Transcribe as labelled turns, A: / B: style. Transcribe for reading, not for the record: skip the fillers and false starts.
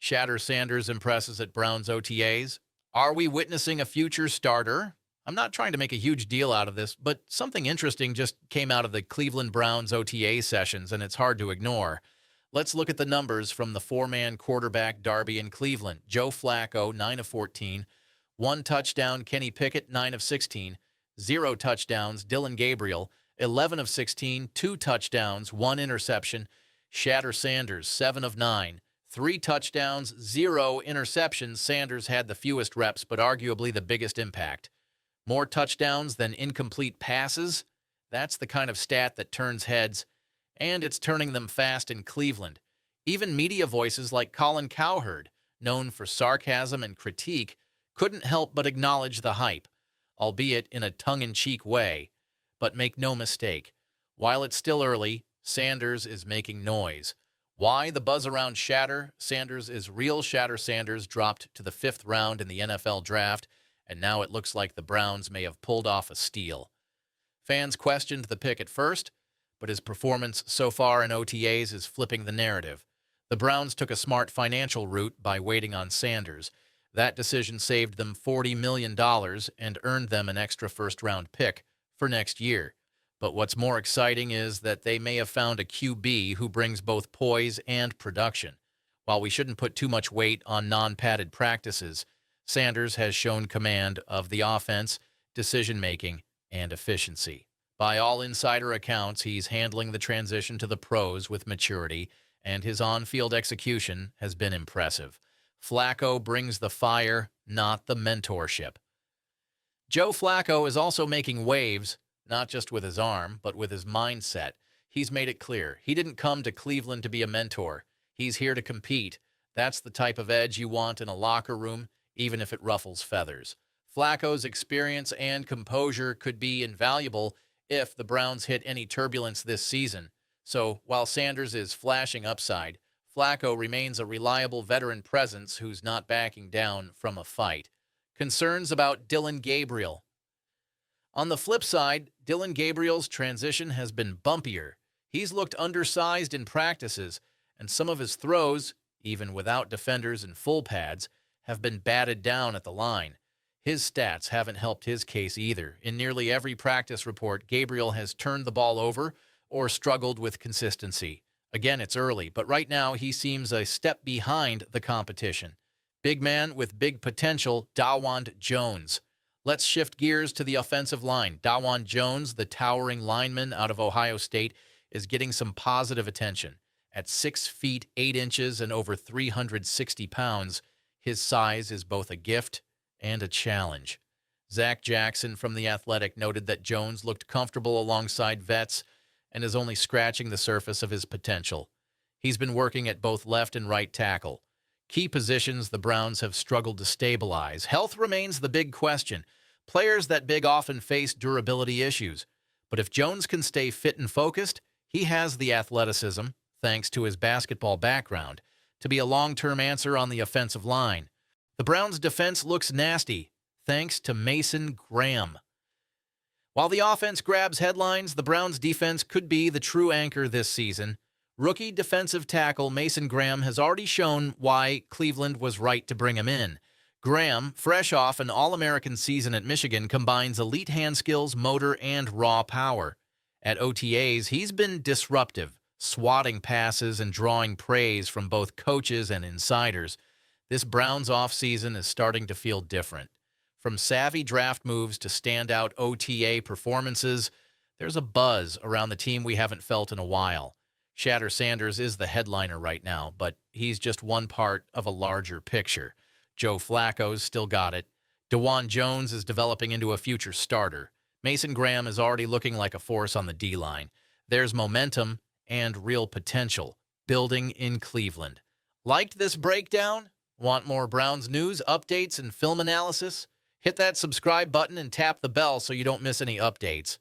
A: Shadur Sanders impresses at Browns OTAs. Are we witnessing a future starter? I'm not trying to make a huge deal out of this, but something interesting just came out of the Cleveland Browns OTA sessions, and it's hard to ignore. Let's look at the numbers from the four-man quarterback derby in Cleveland. Joe Flacco, 9 of 14. One touchdown, Kenny Pickett, 9 of 16. Zero touchdowns, Dylan Gabriel, 11 of 16. Two touchdowns, one interception. Shadur Sanders, 7 of 9. Three touchdowns, zero interceptions. Sanders had the fewest reps, but arguably the biggest impact. More touchdowns than incomplete passes. That's the kind of stat that turns heads, and it's turning them fast in Cleveland. Even media voices like Colin Cowherd, known for sarcasm and critique, couldn't help but acknowledge the hype, albeit in a tongue-in-cheek way. But make no mistake, while it's still early, Sanders is making noise. Why the buzz around Shadur? Sanders is real. Shadur Sanders dropped to the 5th round in the NFL draft, and now it looks like the Browns may have pulled off a steal. Fans questioned the pick at first, but his performance so far in OTAs is flipping the narrative. The Browns took a smart financial route by waiting on Sanders. That decision saved them $40 million and earned them an extra first-round pick for next year. But what's more exciting is that they may have found a QB who brings both poise and production. While we shouldn't put too much weight on non-padded practices, Sanders has shown command of the offense, decision-making, and efficiency. By all insider accounts, he's handling the transition to the pros with maturity, and his on-field execution has been impressive. Flacco brings the fire, not the mentorship. Joe Flacco is also making waves, not just with his arm, but with his mindset. He's made it clear. He didn't come to Cleveland to be a mentor. He's here to compete. That's the type of edge you want in a locker room, even if it ruffles feathers. Flacco's experience and composure could be invaluable if the Browns hit any turbulence this season. So, while Sanders is flashing upside, Flacco remains a reliable veteran presence who's not backing down from a fight. Concerns about Dylan Gabriel. On the flip side, Dylan Gabriel's transition has been bumpier. He's looked undersized in practices, and some of his throws, even without defenders and full pads, have been batted down at the line. His stats haven't helped his case either. In nearly every practice report, Gabriel has turned the ball over or struggled with consistency. Again, it's early, but right now he seems a step behind the competition. Big man with big potential, Dawan Jones. Let's shift gears to the offensive line. Dawan Jones, the towering lineman out of Ohio State, is getting some positive attention. At 6 feet 8 inches and over 360 pounds, his size is both a gift and a challenge. Zach Jackson from The Athletic noted that Jones looked comfortable alongside vets and is only scratching the surface of his potential. He's been working at both left and right tackle. Key positions the Browns have struggled to stabilize. Health remains the big question. Players that big often face durability issues. But if Jones can stay fit and focused, he has the athleticism, thanks to his basketball background, to be a long-term answer on the offensive line. The Browns' defense looks nasty, thanks to Mason Graham. While the offense grabs headlines, the Browns' defense could be the true anchor this season. Rookie defensive tackle Mason Graham has already shown why Cleveland was right to bring him in. Graham, fresh off an All-American season at Michigan, combines elite hand skills, motor, and raw power. At OTAs, he's been disruptive, swatting passes and drawing praise from both coaches and insiders. This Browns offseason is starting to feel different. From savvy draft moves to standout OTA performances, there's a buzz around the team we haven't felt in a while. Shadur Sanders is the headliner right now, but he's just one part of a larger picture. Joe Flacco's still got it. Dawan Jones is developing into a future starter. Mason Graham is already looking like a force on the D-line. There's momentum and real potential building in Cleveland. Liked this breakdown? Want more Browns news, updates, and film analysis? Hit that subscribe button and tap the bell so you don't miss any updates.